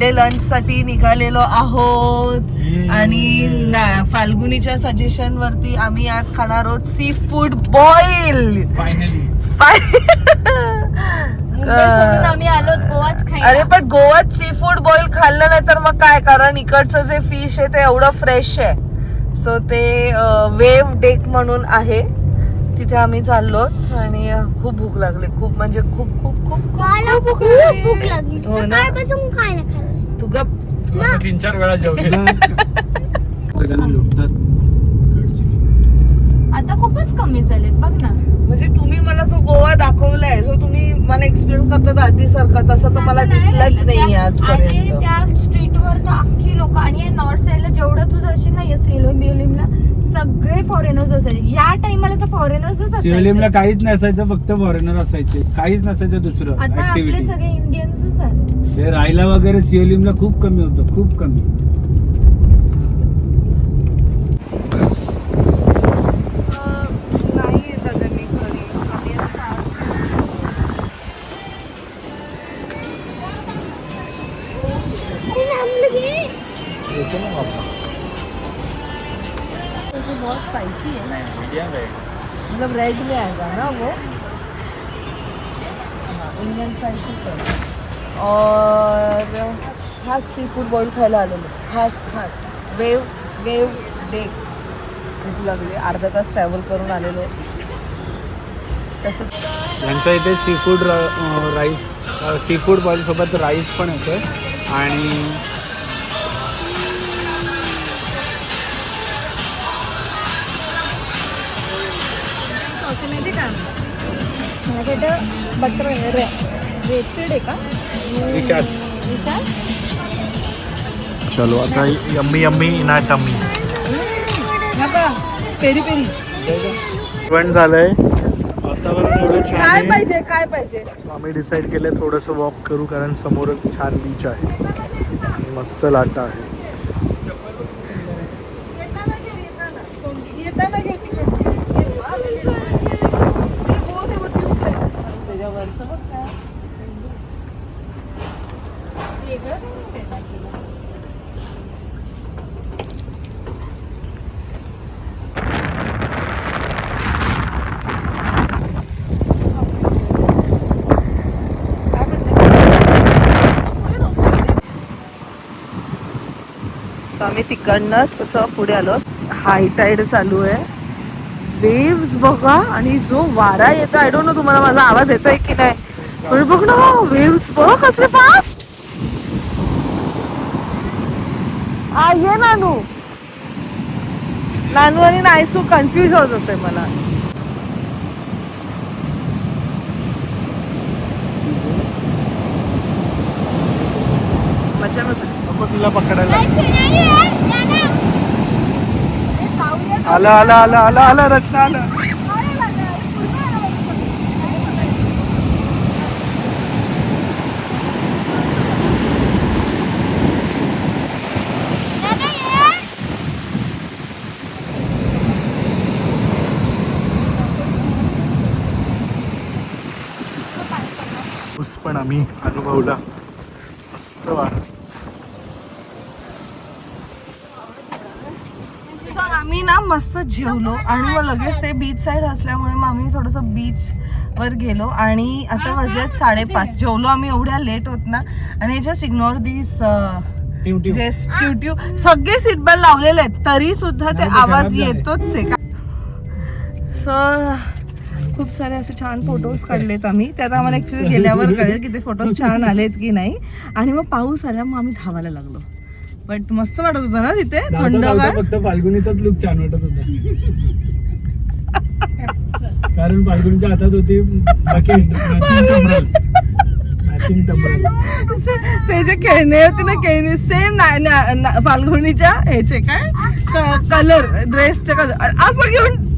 Sunday lunch साठी निघालेलो आहोत आणि फाल्गुनीच्या सजेशन वरती आम्ही आज खाणार आहोत सी फूड बॉईल. फायनली आम्ही आलो गोवाच खायला. अरे पण गोवात सी फूड बॉईल खाल्लं नाही तर मग काय, कारण इकडचं जे फिश आहे ते एवढं फ्रेश आहे. सो ते वेव डेक म्हणून आहे, तिथे आम्ही चाललो आणि खूप भूक लागली, खूप म्हणजे खूप खूप खूप खूप भूक लागली. हो ना? सकाळपासून काय नाही खाल्लं. तू गप. 3-4 वेळा जेवले. आता खूपच कमी झालेत बघ ना. म्हणजे तुम्ही मला जो गोवा दाखवलाय, जो तुम्ही मला एक्सप्लेन करता आधी सारखा, तसं तर मला दिसलंच नाही आजपर्यंत. त्या स्ट्रीट वर तर अख्खी लोक आणि नॉर्थ साइडला जेवढं तू जाशील ना सिलोमिला सगळे फॉरेनर्स असायचे. या टाइमला तर फॉरेनर्सच असायचे. सिओलिमला काहीच नसायचं, फक्त फॉरेनर असायचे, काहीच नसायचं दुसरं आता आपले ऍक्टिव्हिटी. सगळे इंडियन्सच आले. जे राहायला वगैरे सिओलिमला खूप कमी होतं, खूप कमी. बहुत स्पाइसी है, मतलब रेड में आएगा ना वो, इंडियन स्पाइसी. और खास सी फूड बॉईल खायला आलेलो, खास वेव डेक. भूक लागली, अर्धा तास ट्रॅव्हल करून आलेलो. तसं यांच्या इथे seafood rice, seafood boil सोबत राईस पण येते. आणि माहिती का माझ्याकडं बटर रेडफीड आहे का विशाल. चलो आता yummy yummy in tummy. Peri peri पण झालंय, वातावरण एवढं छान काय आहे. पाहिजे So आम्ही डिसाईड केलं थोडंसं वॉक करू, कारण समोरच छान बीच आहे आणि मस्त लाटा आहे. आम्ही तिकडनंच असं पुढे आलो. हाय टाईड चालू आहे, वेव्स बघा, आणि जो वारा येतो, आय डोंट नो तुम्हाला माझा आवाज येतोय की नाही, पण बघ ना वेव्स बघ कसले फास्ट. ये नानू आणि नायसू कन्फ्युज होत होते मला. मजा मजा. नको तिला पकडायला. आला रचना आला. ऊस पण आम्ही अनुभवला, मस्त वाटत. आम्ही ना मस्त जेवलो आणि मग लगेच ते बीच साईड असल्यामुळे मग आम्ही थोडंसं बीच वर गेलो. आणि आता वाजलेत 5:30. जेवलो आम्ही एवढ्या लेट होत ना, आणि जस्ट इग्नोर दिस जे ट्यू सगळे सीट बेल्ट लावलेले आहेत तरी सुद्धा ते आवाज येतोच आहे का. सो खूप सारे असे छान फोटोज काढलेत आम्ही. त्यात आम्हाला ऍक्च्युली गेल्यावर कळेल की ते फोटोज छान आलेत की नाही. आणि मग पाऊस आला, मग आम्ही धावायला लागलो. बट मस्त वाटत होतं ना तिथे, थंडगार. फक्त फाल्गुनीचाच लुक छान वाटत होता, कारण फाल्गुनीच्या हातात होती मॅचिंग टंबल. ते जे खेळणे होते ना, खेळणे सेम फाल्गुनीच्या ह्याचे काय कलर, ड्रेसचे कलर असं घेऊन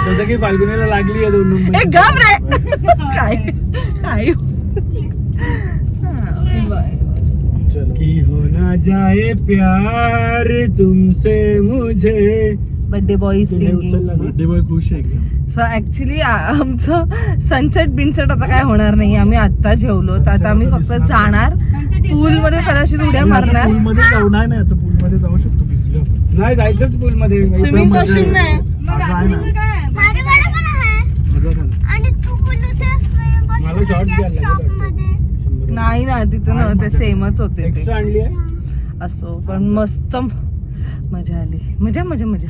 जसं की फाल्गुनीला लागली आहे 2 नंबर. एक गप रे. काय काय की हो ना जाए प्यार तुमसे मुझे. Birthday boy singing. Birthday boy खुश आहे का? सो ऍक्च्युली आमचं सनसेट बिनसेट आता काय होणार नाही. आम्ही आत्ता जेवलो तर आता आम्ही फक्त जाणार पूल मध्ये कदाचित उड्या मारणार. पूलमध्ये जाऊ नाही आता पूलमध्ये जाऊ शकतो भिजलो आपण. नाही जायचंच पूल मध्ये. स्विमिंग मशीन नाही. माझं आहे ना. माझं खाली. मला शॉर्ट घ्यायला लागेल. नाही ना तिथं नव्हते सेमच होते ते. एक्स्ट्रा आणली आहे. असो पण मस्त मजा आली. मजा मजा मजा.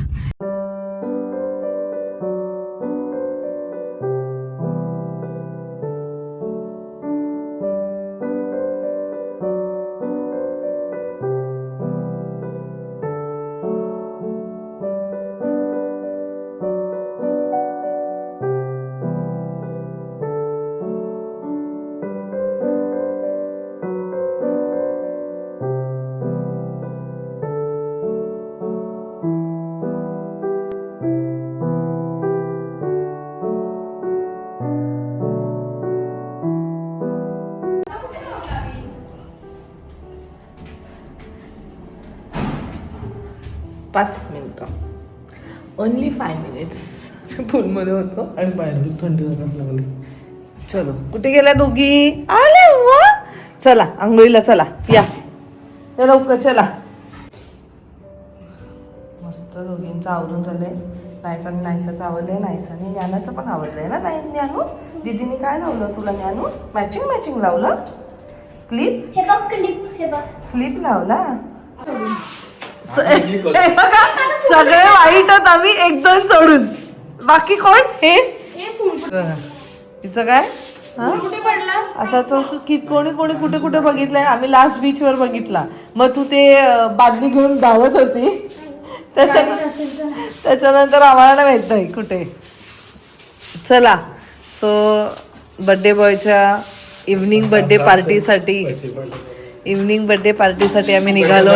पाच मिनिटं ओनली 5 मिनिट्स पूलमध्ये होतो आणि बाहेरून थंडी वाजत लागली. चलो कुठे गेल्या दोघी? आले वा. चला आंघोळीला चला या लवकर चला. मस्त दोघींचं आवरून झालंय. नायसाने नायसाचं आवडलंय. नायसाने ज्ञानाचं पण आवडलंय ना. नाही ज्ञानू दीदीने काय लावलं तुला? ज्ञानू मॅचिंग लावलं. क्लिप क्लिप लावला. सगळे वाईट होत आम्ही 1-2 सोडून. बाकी कोण? हे तिचं काय आता तो कोणी कोणी कुठे कुठे बघितलंय. आम्ही लास्ट बीच वर बघितला. मग तू ते बादली घेऊन धावत होती त्याच्यानंतर आम्हाला नाही माहित नाही कुठे. चला सो बर्थडे बॉयच्या इव्हनिंग बर्थडे पार्टीसाठी आम्ही निघालो.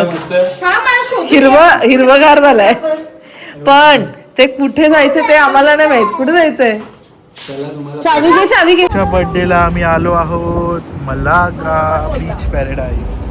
हिरवगार झालाय पण ते कुठे जायचं ते आम्हाला नाही माहित. कुठे जायचंय? चावी घे. बर्थडेला आम्ही आलो आहोत Malaga beach paradise.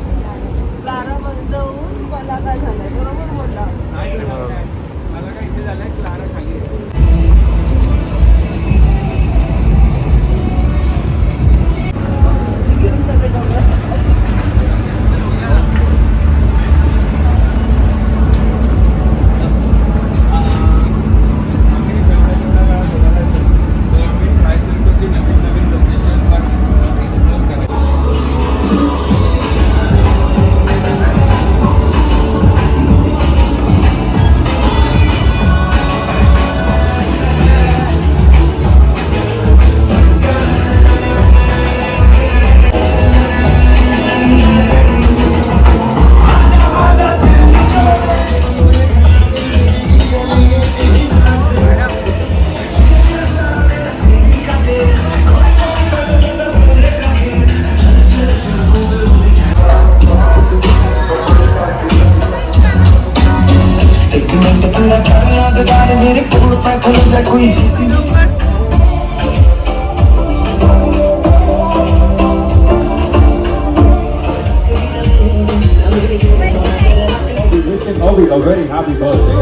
Obi, a very happy birthday.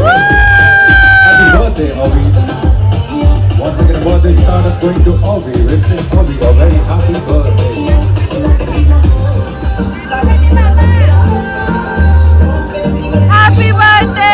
Happy birthday, Obi. Once again, birthday shout out going to Obi. Wishing Obi a very happy birthday. Happy birthday.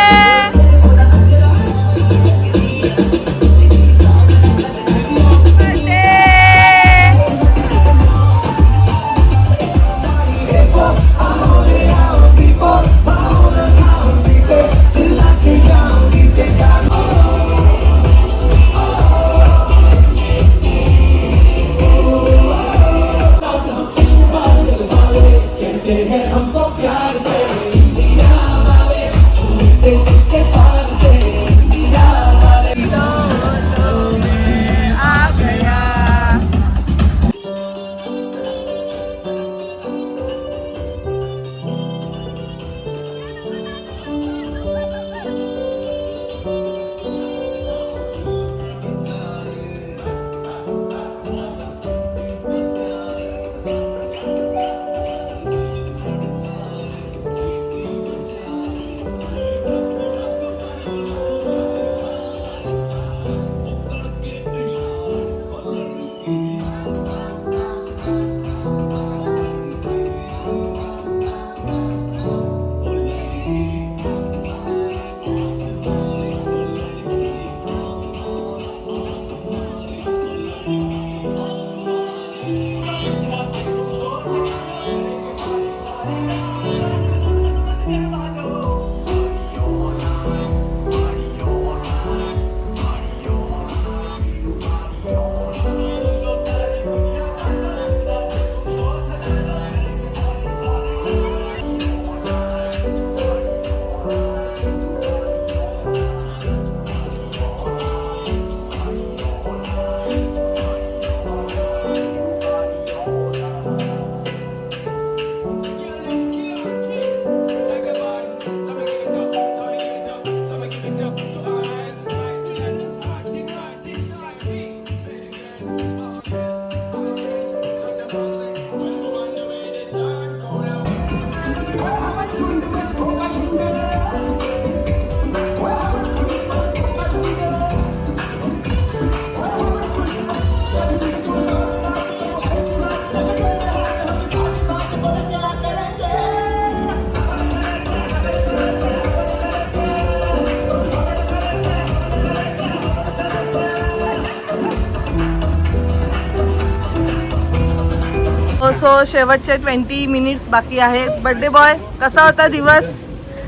So शेवटचे 20 मिनिट्स बाकी आहेत. बर्थडे बॉय कसा होता दिवस?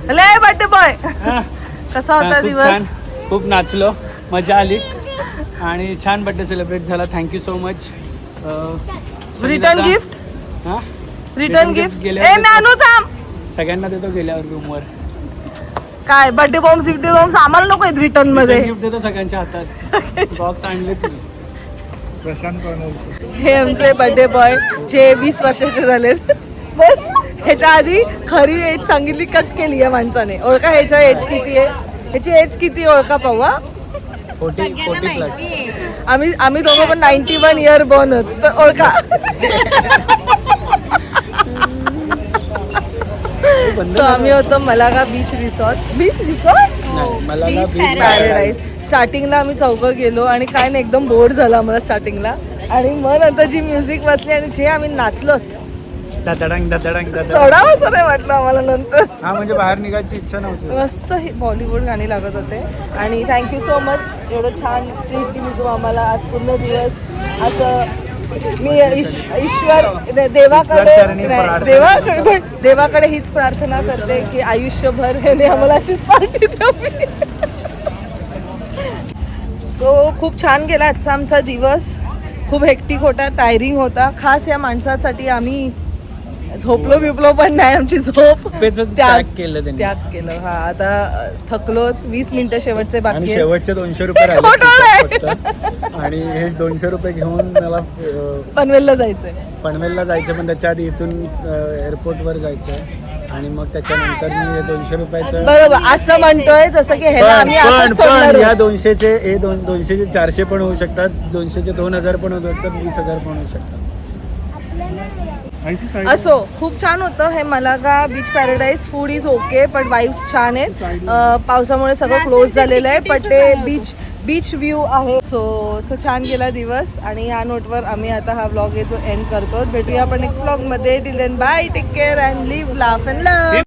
Hello birthday boy कसा होता खूप दिवस? छान, खूप नाचलो, मजा आली आणि छान बर्थडे सेलिब्रेट झाला. Thank you so much. Return gift हां रिटर्न गिफ्ट गेल्यावर ए नानू थांब. सगळ्यांना देतो गेल्यावर रूमवर. काय बर्थडे बॉम्ब सिफ्टी बॉम्ब आम्हाला नको आहेत रिटर्न मध्ये. गिफ्ट देतो सगळ्यांच्या हातात. बॉक्स आणले तुम्ही. प्रशांत कॉर्नर. हे आमचे बर्थडे बॉय जे 20 वर्षाचे झालेत. बस ह्याच्या आधी खरी एज सांगितली, कट केली आहे माणसाने. ओळखा ह्याचं एज किती आहे, ह्याची एज किती ओळखा पाहू. 40 प्लस. आम्ही दोघं पण 91 इयर बॉर्न आहोत, तर ओळखा. सो आम्ही होतो मलागा बीच रिसॉर्ट. मला बीच पॅराडाईज. स्टार्टिंगला आम्ही चौघं गेलो आणि काय नाही, एकदम बोर झालं आम्हाला स्टार्टिंगला. आणि मग नंतर जी म्युझिक वाजली आणि जे आम्ही नाचलो, धडंग सोडावं असं नाही वाटलं आम्हाला नंतर. हा म्हणजे बाहेर निघायची इच्छा नव्हती. मस्त हे बॉलिवूड गाणी लागत होते. आणि थँक्यू सो मच, एवढं छान ट्रीट दिली तू आम्हाला आज पूर्ण दिवस. असं मी ईश्वर देवाकडे हीच प्रार्थना करते की आयुष्यभर ह्याने आम्हाला अशीच पार्टी द्यावी. सो खूप छान गेला आजचा आमचा दिवस. खूप हेक्टिक होता, टायरिंग होता. खास या माणसासाठी आम्ही झोपलो बिपलो पण नाही. आमची झोप त्याग केलं त्यांनी. त्याग केलं. हा आता थकलो. 20 मिनिटं शेवटचे आणि बाकी आहेत. शेवटचे 200 रुपये राहिले फक्त. आणि हे 200 रुपये घेऊन मला पनवेलला जायचंय. पनवेलला जायचं, पण त्याच्या आधी इथून एअरपोर्टवर जायचं आणि मग त्याच्यानंतर मी 200 रुपयाचं. बरोबर असं म्हणतोय जसं की ह्याला आम्ही असंच सोडणार या आहोत. 200चे 400 पण होऊ शकतात, 200चे 2000 पण होऊ शकतात, 20,000 पण होऊ शकतात. असो खूप छान होतं हे Malaga beach paradise. Food is okay पण वाईब्स छान आहेत. पावसामुळे सगळं क्लोज झालेलं आहे, पण ते बीच व्ह्यू आहे. सो छान गेला दिवस. आणि ह्या नोटवर आम्ही आता हा व्लॉग जो एंड करतो. भेटूया आपण नेक्स्ट व्लॉग मध्ये. Till then bye, take care and live, laugh and love.